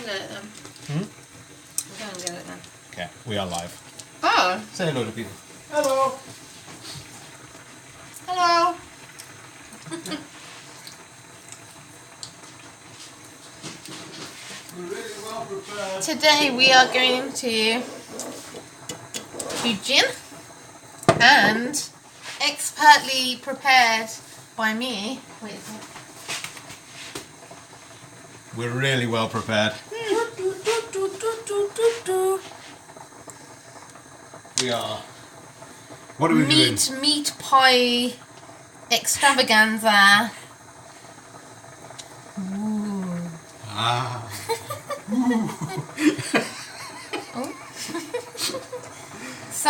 and get it then. Go and get it then. Okay, we are live. Oh. Say hello to people. Hello. Hello. We're really well prepared. Today we are going to do gin and expertly prepared by me. Wait a second. We're really well prepared. We are. What are we doing? Meat pie extravaganza. Ooh. Ah. So,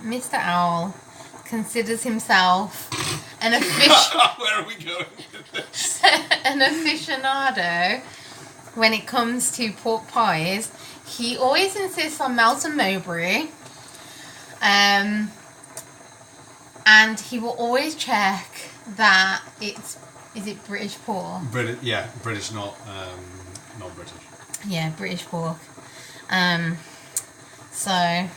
Mr. Owl considers himself an Where are we going with this? an aficionado when it comes to pork pies. He always insists on Melton Mowbray, and he will always check that is it British pork? Yeah, British, not British. Yeah, British pork. So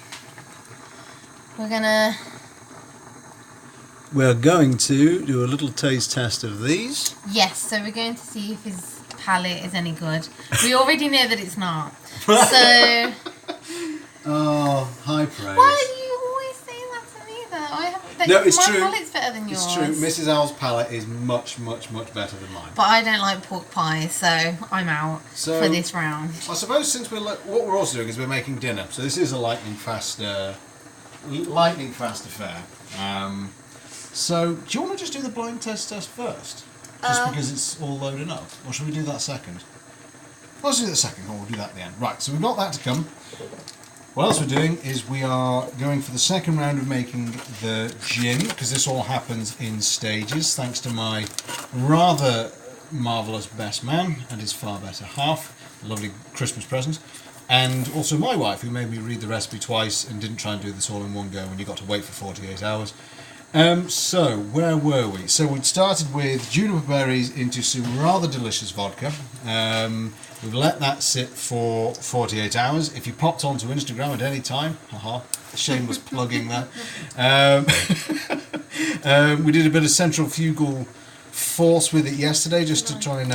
we're going to do a little taste test of these. Yes, so we're going to see if his palate is any good. We already know that it's not. So Oh, high praise. why are you always saying that to me though? No, it's my true. palate's better than yours. It's true. Mrs. Owl's palate is much, much, much better than mine. But I don't like pork pie, so I'm out for this round. I suppose since what we're also doing is we're making dinner, so this is a lightning fast affair. So do you want to just do the blind test first, just because it's all loading up, or should we do that second? Let's do that second, or we'll do that at the end. Right. So we've got that to come. What else we're doing is we are going for the second round of making the gin, because this all happens in stages, thanks to my rather marvellous best man and his far better half, a lovely Christmas present, and also my wife, who made me read the recipe twice and didn't try and do this all in one go when you got to wait for 48 hours. So, where were we? So we'd started with juniper berries into some rather delicious vodka. We've let that sit for 48 hours. If you popped onto Instagram at any time, shameless plugging there. We did a bit of centrifugal force with it yesterday just to try and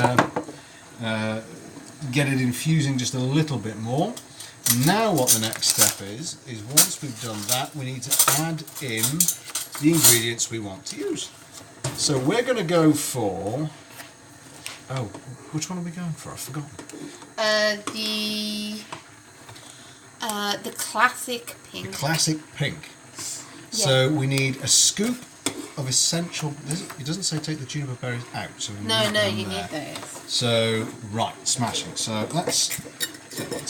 get it infusing just a little bit more. Now what the next step is once we've done that, we need to add in the ingredients we want to use. So we're going to go for... Oh, which one are we going for? I've forgotten. The classic pink. The classic pink. Yeah. So we need a scoop of essential... It doesn't say take the juniper berries out. So No, you need those. So, right, smashing. So let's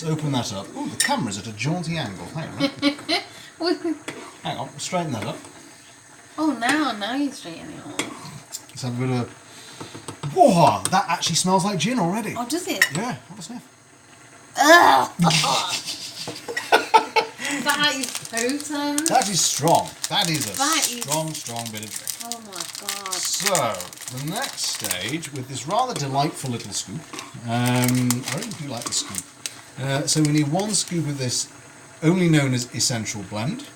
open that up. Oh, the camera's at a jaunty angle. Hang on. Hang on, straighten that up. Oh, now you're straightening it up. Let's have a bit of... Whoa, that actually smells like gin already. Oh, does it? Yeah, have a sniff. Ugh! That is potent. That is strong. That is a strong bit of drink. Oh my god. So, the next stage, with this rather delightful little scoop, I really do like the scoop. So we need 1 scoop of this, only known as essential blend.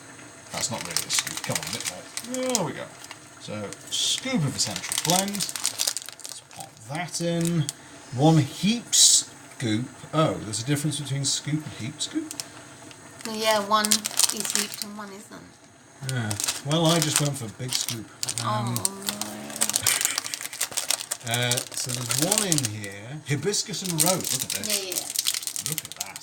That's not really a scoop. Come on, a bit more. There we go. So, scoop of essential blend. Let's pop that in. 1 heap scoop. Oh, there's a difference between scoop and heap scoop? Yeah, one is heaped and one isn't. Yeah. Well, I just went for a big scoop. Oh no. So there's 1 in here. Hibiscus and rose. Look at this. Yeah. Look at that.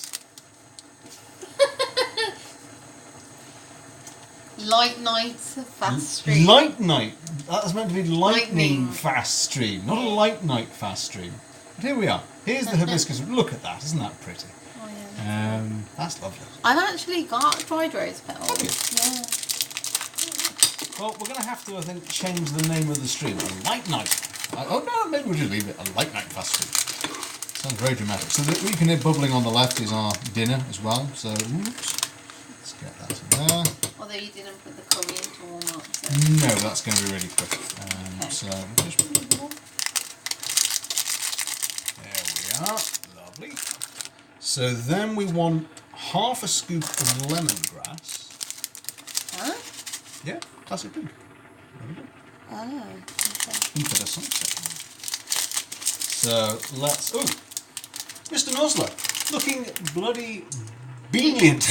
Lightnight fast stream. Light night. That's meant to be lightning fast stream, not a light night fast stream. But here we are. Here's the hibiscus. Look at that. Isn't that pretty? Oh yeah. That's lovely. I've actually got dried rose petals. Have you? Yeah. Well, we're going to have to, I think, change the name of the stream. A light night. Oh no, maybe we'll just leave it. A light night fast stream. Sounds very dramatic. So what you can hear bubbling on the left is our dinner as well. So, oops. Let's get that in there. Although you didn't put the curry in to warm up. So. No, that's going to be really quick. Okay. So, just there we are. Lovely. So then we want half a scoop of lemongrass. Huh? Yeah, classic pink. There we go. Oh, okay. Interessant. So let's... Oh, Mr. Nosler, looking bloody brilliant.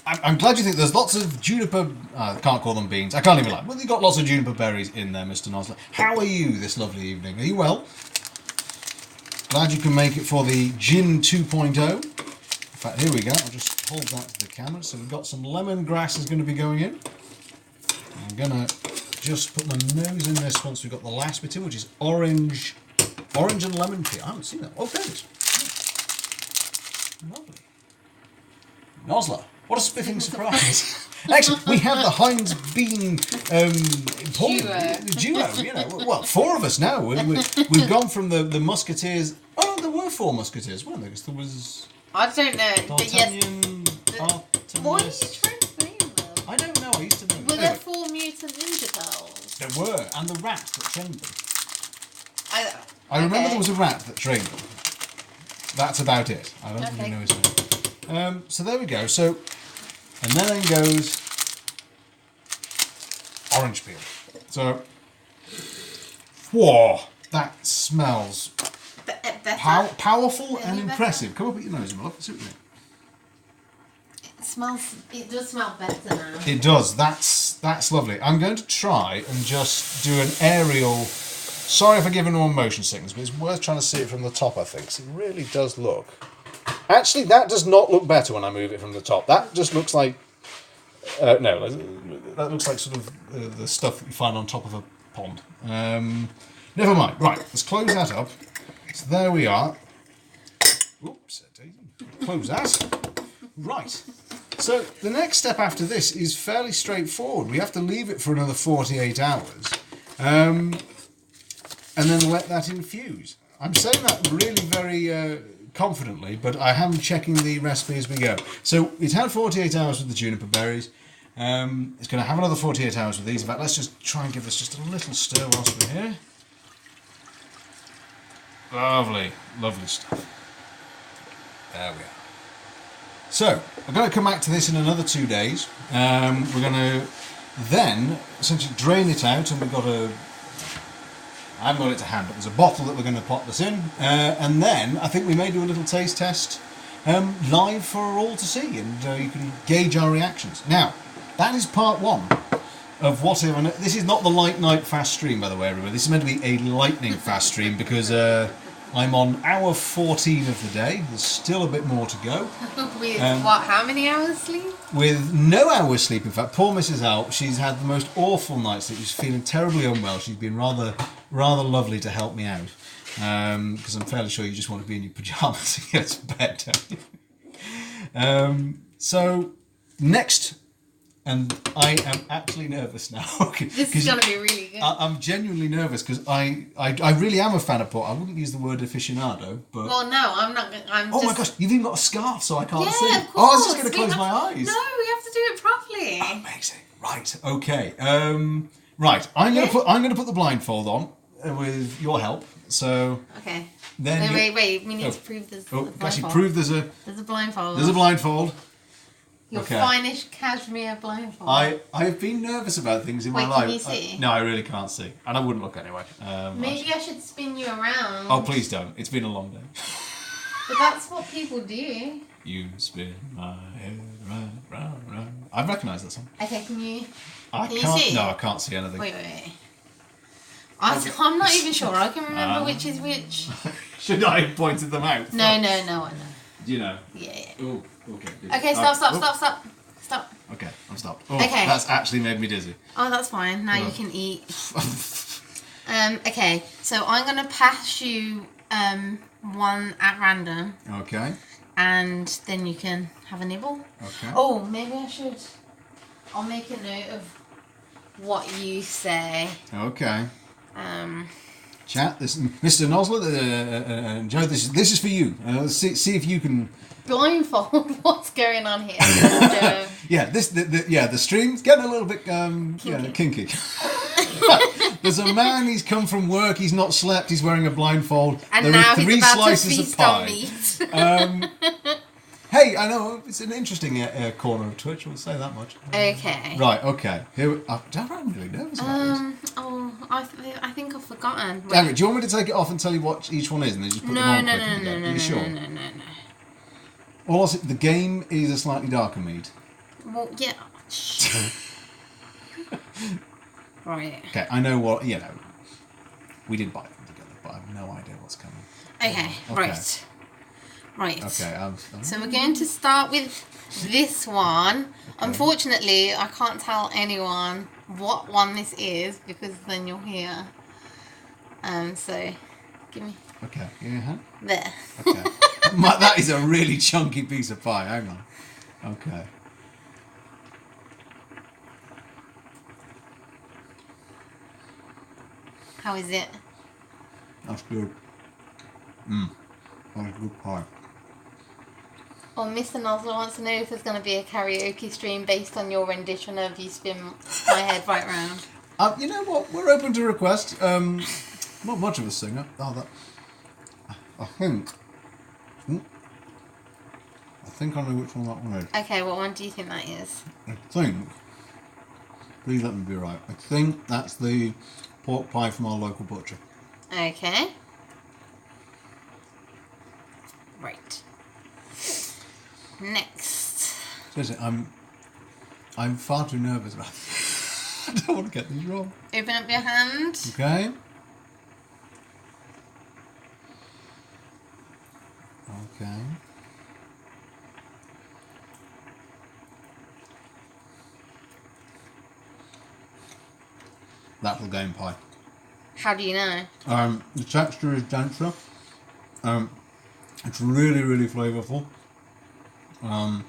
I'm glad you think there's lots of juniper... I can't call them beans. I can't even lie. Well, you've got lots of juniper berries in there, Mr. Nosler. How are you this lovely evening? Are you well? Glad you can make it for the Gin 2.0. In fact, here we go. I'll just hold that to the camera. So we've got some lemongrass is going to be going in. I'm going to just put my nose in this once we've got the last bit in, which is orange and lemon peel. I haven't seen that. Oh, there it is. Lovely. Nosler, what a spiffing surprise. Excellent. We have the Heinz Bean duo. You know, well, 4 of us now. We've gone from the Musketeers. Oh, there were 4 Musketeers, weren't there? 'Cause there was I don't know. D'Artagnan, What are you Artemis. trying to name them? I don't know. I used to know. Were Anyway, there 4 mutant ninja turtles? there were, and the rat that trained them. I I remember okay. there was a rat that trained them. That's about it. I don't really know his name. So there we go. So, and then goes orange peel. So, whoa, that smells Better? powerful and Really impressive. Come up with your nose, my love. See what you mean. It does smell better now. It does. That's lovely. I'm going to try and just do an aerial. Sorry if I've given anyone motion sickness, but it's worth trying to see it from the top, I think. 'Cause it really does look. Actually, that does not look better when I move it from the top. That just looks like. No, that looks like sort of the stuff that you find on top of a pond. Never mind. Right, let's close that up. So there we are. Oops, close that. Right. So the next step after this is fairly straightforward. We have to leave it for another 48 hours. And then let that infuse. I'm saying that really very confidently, but I am checking the recipe as we go. So it's had 48 hours with the juniper berries. It's going to have another 48 hours with these. In fact, let's just try and give this just a little stir whilst we're here. Lovely, lovely stuff. There we are. So, I'm going to come back to this in another 2 days. We're going to then essentially drain it out, and we've got a... I haven't got it to hand, but there's a bottle that we're going to pop this in. And then I think we may do a little taste test live for all to see, and you can gauge our reactions. Now, that is part 1 of whatever. This is not the light night fast stream, by the way, everybody. This is meant to be a lightning fast stream because I'm on hour 14 of the day. There's still a bit more to go. With what? How many hours sleep? With no hours sleep, in fact. Poor Mrs. Alp, she's had the most awful night's sleep. She's feeling terribly unwell. She's been rather lovely to help me out. Because I'm fairly sure you just want to be in your pyjamas and get to bed, don't you? So, next... And I am actually nervous now. This is going to be really good. I'm genuinely nervous because I really am a fan of pork. I wouldn't use the word aficionado, but... Well, no, I'm not. Oh my gosh, you've even got a scarf so I can't see. Yeah, of course. Oh, I was just going to close my eyes. No, we have to do it properly. Amazing. Right, okay. Right, I'm going to put the blindfold on with your help. So... Okay. Then wait. We need to prove there's a blindfold. Actually, prove there's a blindfold. There's a blindfold. Your Okay. finest cashmere blindfold. I've been nervous about things in my Wait, life. can you see? No, I really can't see. And I wouldn't look anyway. Maybe I should spin you around. Oh, please don't. It's been a long day. But that's what people do. You spin my head round. I recognise that song. Okay, can you You see? No, I can't see anything. Wait. I'm not even sure. I can remember which is which. Should I have pointed them out? No, I know. Do you know? Yeah. Oh, okay. Okay, stop. Okay, I'm stopped. Oh, Okay. That's actually made me dizzy. Oh, that's fine. Now you can eat. Okay, so I'm going to pass you one at random. Okay. And then you can have a nibble. Okay. Oh, maybe I'll make a note of what you say. Okay. Chat, this Mr. Nosler, Joe. This is for you. See if you can. Blindfold. What's going on here? Joe? Yeah, the stream's getting a little bit kinky. There's a man, he's come from work, he's not slept, he's wearing a blindfold. And there now are 3 he's about to slices feast of pie. on meat. Hey, I know, it's an interesting corner of Twitch, we'll say that much. Okay. Right, okay. Here, I'm really nervous about this. I think I've forgotten. Hang on, do you want me to take it off and tell you what each one is and then just put them on quickly again? Are you sure? No. All I'll say, the game is a slightly darker meat. Well, yeah. Right. Okay, I know what, we did buy them together, but I have no idea what's coming. Okay. Right. Okay, So we're going to start with this one. Okay. Unfortunately, I can't tell anyone what one this is because then you'll hear. So, give me. Okay, give me a hand. There. Okay. That is a really chunky piece of pie. Hang on. Okay. How is it? That's good. That's a good pie. Oh, Mr. Nozzle wants to know if there's going to be a karaoke stream based on your rendition of You Spin My Head Right Round. You know what? We're open to request. Not much of a singer. I think I know which one that one is. Okay, what one do you think that is? I think. Please let me be right. I think that's the pork pie from our local butcher. Okay. Right. Next. Seriously, I'm far too nervous about this. I don't want to get this wrong. Open up your hand. Okay. Okay. That's the game pie. How do you know? The texture is denser. It's really, really flavourful. The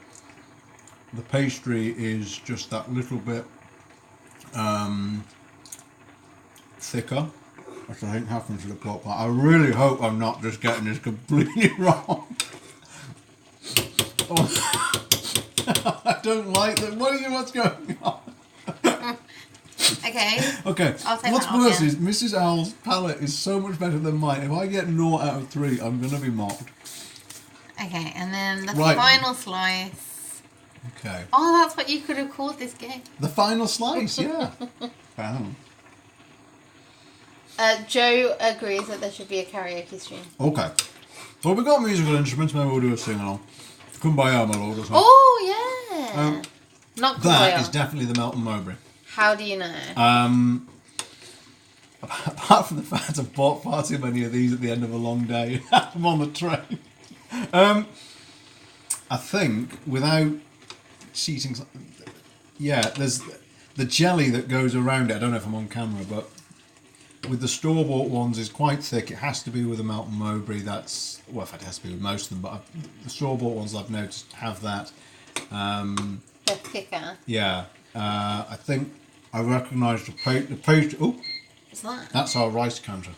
pastry is just that little bit thicker, which I think happens to the pork pie. I really hope I'm not just getting this completely wrong. Oh. I don't like that. What's going on? Okay. Okay. I'll take What's that off, worse yeah. is Mrs. Owl's palate is so much better than mine. If I get 0 out of 3, I'm going to be mocked. Okay, and then the Right. final slice. Okay. Oh, that's what you could have called this game. The final slice, yeah. Wow. Joe agrees that there should be a karaoke stream. Okay. Well, we've got musical instruments. Maybe we'll do a sing-along. Kumbaya, my lord, or something. Oh, yeah. Not That Kumbaya. is definitely the Melton Mowbray. How do you know? Apart from the fact I bought far too many of these at the end of a long day, I'm on the train. I think without cheating, there's the jelly that goes around it. I don't know if I'm on camera, but with the store-bought ones is quite thick. It has to be with a Melton Mowbray. That's, well, in fact, it has to be with most of them, but the store-bought ones I've noticed have that. They're thicker. Yeah, I think I recognise the pastry. Oh, What's that? that's our rice counter.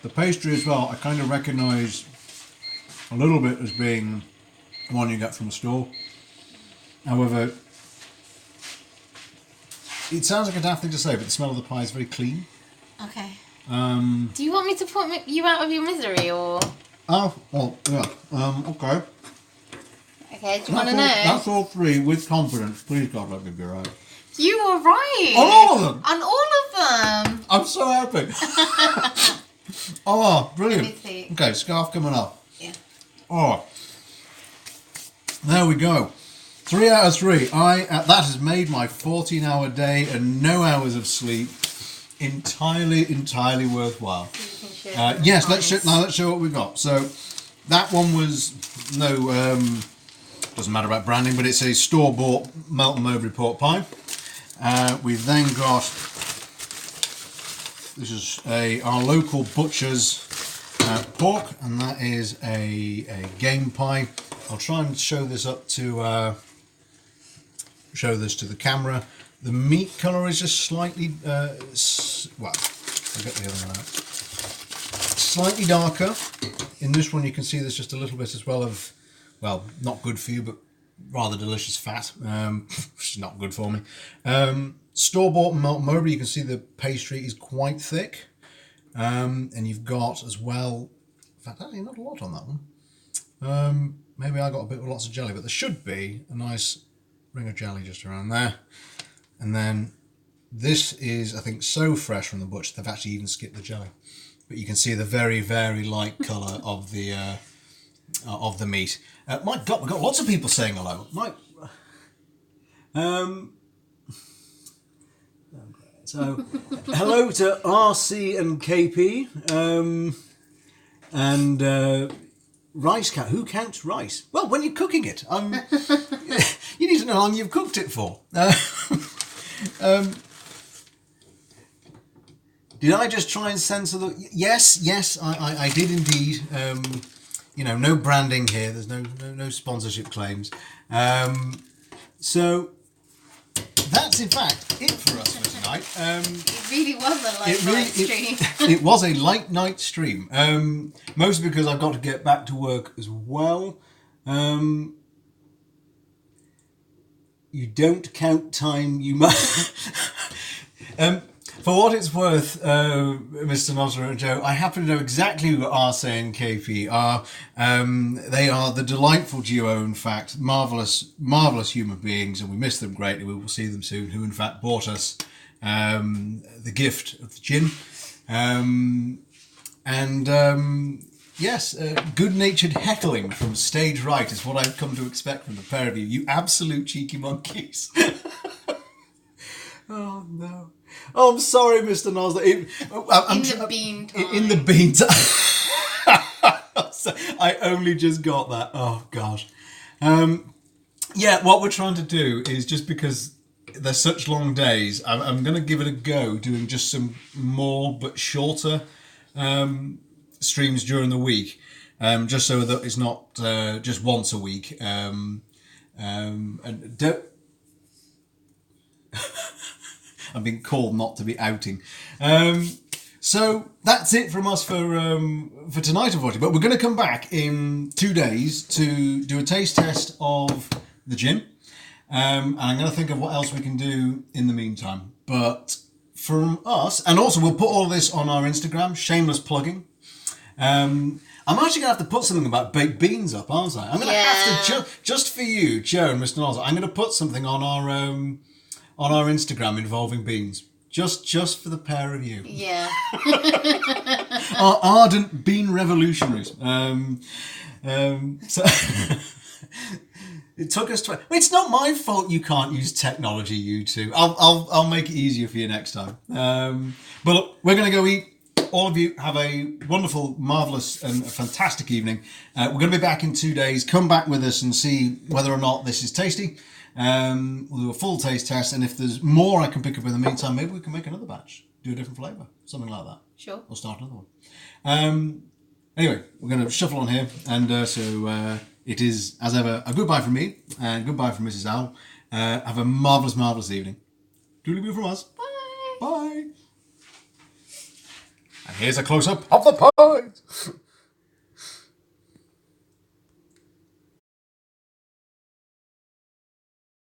The pastry as well, I kind of recognise a little bit as being one you get from a store. However, it sounds like a daft thing to say, but the smell of the pie is very clean. Okay. Do you want me to put you out of your misery, or? Oh, well, yeah. Okay. Okay, do you want to know? That's all 3 with confidence. Please, God, let me be right. You were right. On all of them? On all of them. I'm so happy. Oh, brilliant. Let me see. Okay, scarf coming up. Yeah. Oh, there we go. 3 out of 3. That has made my 14-hour day and no hours of sleep entirely worthwhile. You can share Yes, let's show what we've got. So that one was doesn't matter about branding, but it's a store-bought Melton Mowbray pork pie. We've then got, this is our local butcher's pork, and that is a game pie. I'll try and show this up to show this to the camera. The meat colour is just slightly well, I'll get the other one out. Slightly darker. In this one you can see there's just a little bit as well of, well, not good for you, but rather delicious fat, which is not good for me. Store-bought malt Mowbray, you can see the pastry is quite thick. And you've got as well, in fact, actually not a lot on that one. Maybe I got a bit with lots of jelly, but there should be a nice ring of jelly just around there. And then this is, I think, so fresh from the butcher, they've actually even skipped the jelly. But you can see the very, very light colour of the meat. My God, we've got lots of people saying hello. So, hello to RC and KP, and Rice Cat. Who counts rice? Well, when you're cooking it. You need to know how long you've cooked it for. Did I just try and censor the... Yes, I did indeed. No branding here. There's no sponsorship claims. So... That's in fact it for us for tonight. It really was a light night stream. It was a light night stream. Mostly because I've got to get back to work as well. You don't count time, you must. For what it's worth, Mr. Nosler and Joe, I happen to know exactly who RC and KP are. They are the delightful duo, in fact, marvellous human beings, and we miss them greatly. We will see them soon, who in fact bought us the gift of the gin. Yes, good-natured heckling from stage right is what I've come to expect from the pair of you. You absolute cheeky monkeys. Oh, no. Oh, I'm sorry, Mr. Nosler. In the bean time. I only just got that. Oh, gosh. What we're trying to do is, just because they're such long days, I'm going to give it a go doing just some more but shorter streams during the week, just so that it's not just once a week. And don't... I've been called not to be outing. So that's it from us for tonight, unfortunately. But we're going to come back in 2 days to do a taste test of the gin. And I'm going to think of what else we can do in the meantime. But from us, and also we'll put all this on our Instagram, shameless plugging. I'm actually going to have to put something about baked beans up, aren't I? I'm going to have to, just for you, Joe and Mr. Nosler, I'm going to put something on our Instagram involving beans. Just for the pair of you. Yeah. Our ardent bean revolutionaries. So it took us it's not my fault you can't use technology, you two. I'll make it easier for you next time. But look, we're going to go eat. All of you have a wonderful, marvellous and a fantastic evening. We're going to be back in 2 days. Come back with us and see whether or not this is tasty. We'll do a full taste test, and if there's more I can pick up in the meantime, maybe we can make another batch, do a different flavour, something like that. Sure. Or start another one. Anyway, we're going to shuffle on here, and so it is, as ever, a goodbye from me, and goodbye from Mrs. Owl. Have a marvellous, marvellous evening. Doodly-boo from us. Bye. Bye. And here's a close-up of the pies.